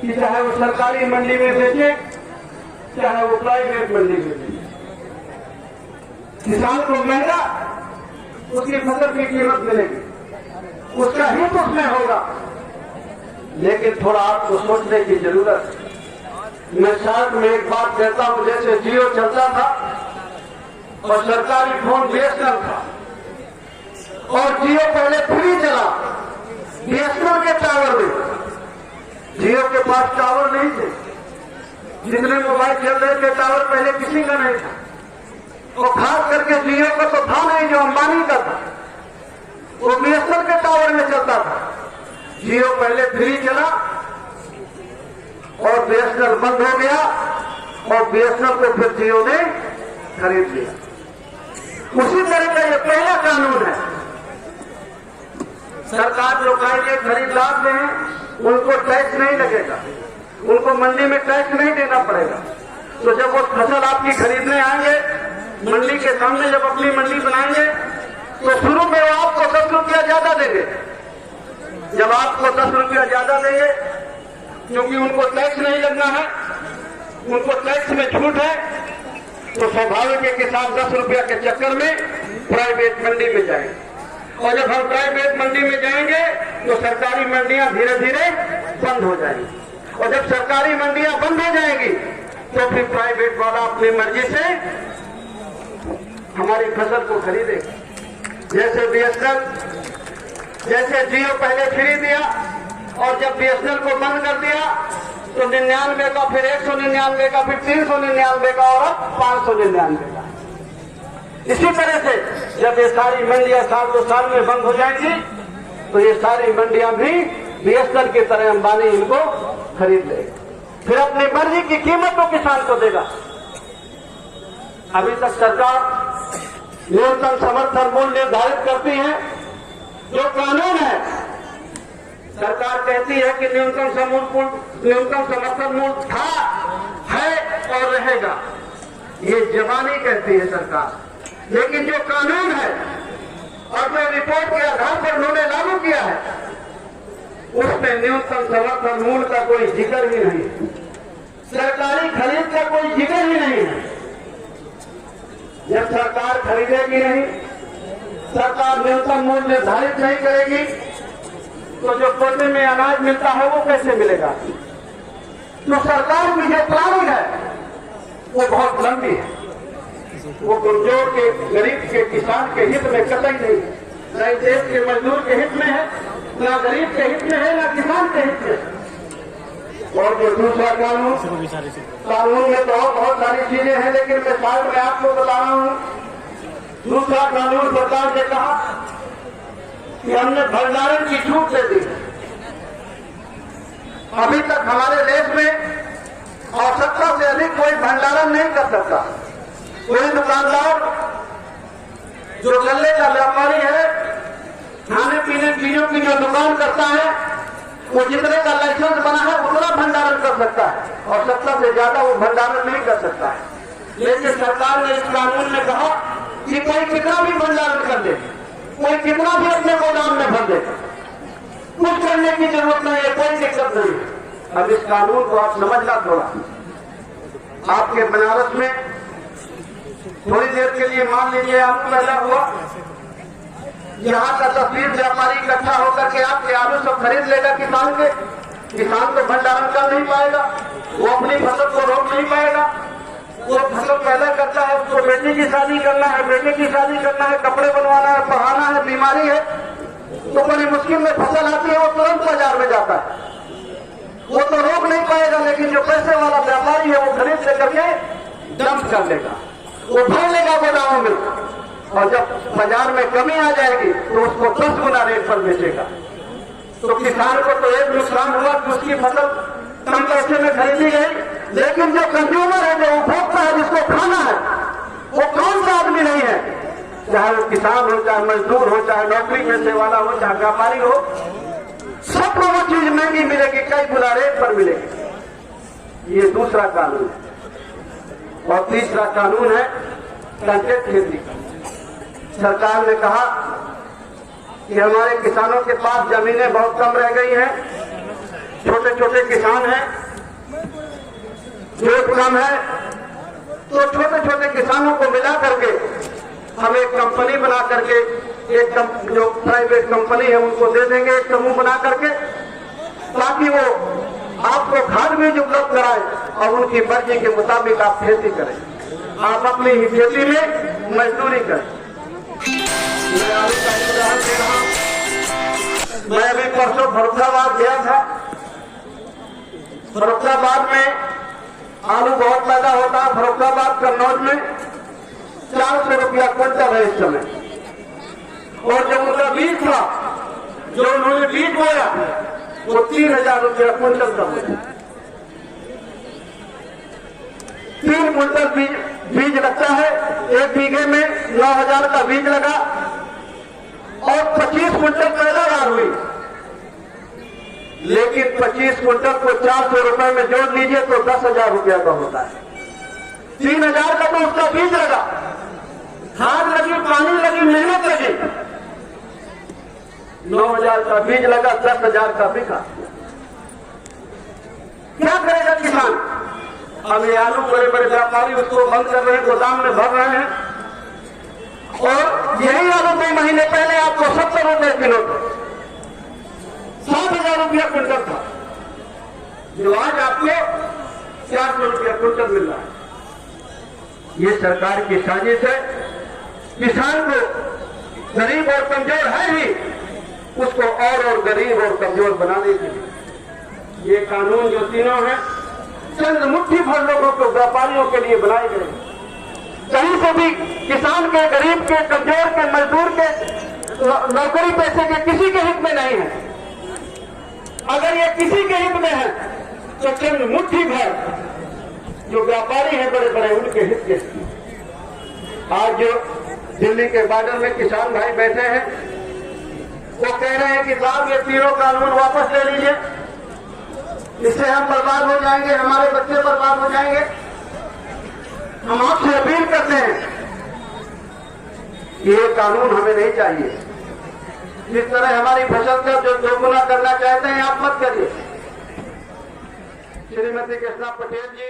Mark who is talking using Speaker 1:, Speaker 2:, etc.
Speaker 1: कि चाहे वो सरकारी मंडी में बेचे, चाहे वो प्राइवेट मंडी में बेचे। किसान को महंगा उसकी फसल की कीमत मिलेगी, उसका हित उसमें होगा। लेकिन थोड़ा आपको सोचने की जरूरत है। मैं शहर में एक बात कहता हूं, जैसे जियो चलता था और सरकारी फोन बीएसएनएल था, और जियो पहले फ्री चला बीएसएनएल के टावर में। जियो के पास टावर नहीं थे, जितने मोबाइल चल रहे थे टावर पहले किसी का नहीं था, और खास करके जियो का तो था नहीं, जो अंबानी का था, वो बीएसएनएल के टावर में चलता था। जियो पहले फ्री चला और बीएसएनएल बंद हो गया, और बीएसएनएल को फिर जियो ने खरीद लिया। उसी तरह का ये पहला कानून है। सरकार जो कहेंगे खरीदार में उनको टैक्स नहीं लगेगा, उनको मंडी में टैक्स नहीं देना पड़ेगा। तो जब वो फसल आपकी खरीदने आएंगे मंडी के सामने, जब अपनी मंडी बनाएंगे तो शुरू में वो आपको 10 रुपया ज्यादा देंगे। जब आपको 10 रुपया ज्यादा देंगे, क्योंकि उनको टैक्स नहीं लगना है, उनको टैक्स में छूट है, तो स्वाभाविक है किसान 10 रुपया के चक्कर में प्राइवेट मंडी में जाएंगे। और जब हम प्राइवेट मंडी में जाएंगे तो सरकारी मंडियां धीरे धीरे बंद हो जाएंगी, और जब सरकारी मंडियां बंद हो जाएंगी तो फिर प्राइवेट वाला अपनी मर्जी से हमारी फसल को खरीदेगा। जैसे बीएसएनएल, जैसे जियो पहले फ्री दिया, और जब बीएसएनएल को बंद कर दिया तो 99 का, फिर 199 का, फिर 399 का, और अब 599 का। इसी तरह से जब ये सारी मंडियां साल 2 साल में बंद हो जाएंगी तो ये सारी मंडियां भी बीएसएनएल की तरह अंबानी इनको खरीद लेगा, फिर अपनी मर्जी की कीमत तो किसान को देगा। अभी तक सरकार न्यूनतम समर्थन मूल्य निर्धारित करती है, जो कानून है। सरकार कहती है कि न्यूनतम समर्थन मूल्य था, है और रहेगा, ये जबानी कहती है सरकार। लेकिन जो कानून है और जो रिपोर्ट के आधार पर उन्होंने लागू किया है, उसमें न्यूनतम समर्थन मूल्य का कोई जिक्र ही नहीं, सरकारी खरीद का कोई जिक्र ही नहीं है। जब सरकार खरीदेगी नहीं, सरकार न्यूनतम मूल्य निर्धारित नहीं करेगी, तो जो कोटे में अनाज मिलता है वो कैसे मिलेगा? तो सरकार की जो प्लानिंग है वो बहुत लंबी है, वो कमजोर के, गरीब के, किसान के हित में कतई नहीं, न इस देश के मजदूर के हित में है, न गरीब के हित में है, न किसान के हित में है। और जो दूसरा कानून में तो बहुत सारी चीजें हैं, लेकिन मैं साथ में आपको बता रहा हूं। दूसरा कानून सरकार ने कहा कि हमने भंडारण की छूट दे दी। अभी तक हमारे देश में आवश्यकता से अधिक कोई भंडारण नहीं कर सकता। कोई दुकानदार जो गल्ले का व्यापारी है, खाने पीने चीजों की जो दुकान करता है, वो जितने का लाइसेंस बना है उतना भंडारण कर सकता है, और आवश्यकता से ज्यादा वो भंडारण नहीं कर सकता है। लेकिन सरकार ने इस कानून में कहा कि कोई कितना भी भंडारण कर दे, कोई कितना भी अपने गोदाम में भर दे, कुछ करने की जरूरत नहीं है, कोई दिक्कत नहीं। अब इस कानून को आप समझना थोड़ा। आपके बनारस में थोड़ी देर के लिए मान लीजिए आलू पैदा हुआ, यहाँ का 10-20 व्यापारी इकट्ठा होकर के आपके आलू सब खरीद लेगा किसान के। किसान तो भंडारण कर नहीं पाएगा, वो अपनी फसल को रोक नहीं पाएगा। वो फसल पैदा करता है, उसको बेटे की शादी करना है, बेटे की शादी करना है, कपड़े बनवाना है, पढ़ाना है, बीमारी है, तो बड़ी मुश्किल में फसल आती है, वो तुरंत बाजार में जाता है, वो तो रोक नहीं पाएगा। लेकिन जो पैसे वाला व्यापारी है वो खरीद लेकर के डंप कर लेगा, वो भर लेगा गोदामों में, और जब बाजार में कमी आ जाएगी तो उसको 10 गुना रेट पर बेचेगा। तो किसान को तो एक नुकसान हुआ कि उसकी फसल कम पैसे में खरीदी गई, लेकिन जो कंज्यूमर है, जो उपभोक्ता है, जिसको खाना है, वो कौन सा आदमी नहीं है, चाहे वो किसान हो, चाहे मजदूर हो, चाहे नौकरी पेशे वाला हो, चाहे व्यापारी हो, सबको वो चीज महंगी मिलेगी, कई गुना रेट पर मिलेगी। ये दूसरा कानून है। और तीसरा कानून है कंट्रैक्ट खेती का। सरकार ने कहा कि हमारे किसानों के पास जमीनें बहुत कम रह गई हैं, छोटे छोटे किसान हैं, जोत कम है, तो छोटे छोटे किसानों को मिला करके हम एक कंपनी बना करके जो प्राइवेट कंपनी है उनको दे देंगे, एक समूह बना करके, ताकि वो आपको खाद बीज उपलब्ध कराए और उनकी मर्जी के मुताबिक आप खेती करें, आप अपनी ही खेती में मजदूरी करें। मैं आलू का उदाहरण दे रहा हूं। मैं अभी परसों फर्रुखाबाद गया था। फर्रुखाबाद में आलू बहुत पैदा होता है। फर्रुखाबाद कन्नौज में 400 रुपया क्विंटल है इस समय। और जो उनका बीज था, जो उन्होंने बीज बोया, वो 3000 रुपया क्विंटल का बोया। 3 क्विंटल बीज लगता है, 1 बीघे में 9000 का बीज लगा और 25 क्विंटल पैदावार हुई। लेकिन 25 क्विंटल को 400 रुपए में जोड़ लीजिए तो 10,000 रुपया का होता है। 3000 का तो उसका बीज लगा, खाद लगी, पानी लगी, मेहनत लगी, 9000 का बीज लगा, 10,000 का बिका। क्या करेगा किसान? अब ये आलू बड़े बड़े व्यापारी उसको बंद कर रहे हैं, गोदाम में भर रहे हैं। और यही आलू 2 महीने पहले आपको 70 रुपए किलो था, 7,000 रुपया क्विंटल था, जो आज आपको 400 रुपया क्विंटल मिल रहा है। ये सरकार की साजिश है। किसान को गरीब और कमजोर है ही, उसको और गरीब और कमजोर बनाने के लिए ये कानून जो तीनों हैं, चंद मुट्ठी भर लोगों को, व्यापारियों के लिए बनाए गए। कहीं से भी किसान के, गरीब के, कमजोर के, मजदूर के, नौकरी पैसे के किसी के हित में नहीं है। अगर ये किसी के हित में है तो चंद मुट्ठी भर जो व्यापारी हैं बड़े बड़े, उनके हित के। आज जो दिल्ली के बॉर्डर में किसान भाई बैठे हैं, वो कह रहे हैं कि साहब ये तीनों कानून वापस ले लीजिए, इससे हम बर्बाद हो जाएंगे, हमारे बच्चे बर्बाद हो जाएंगे। हम आपसे अपील करते हैं कि ये कानून हमें नहीं चाहिए। जिस तरह हमारी फसल का जो दोगुना करना चाहते हैं आप मत करिए। श्रीमती कृष्णा पटेल जी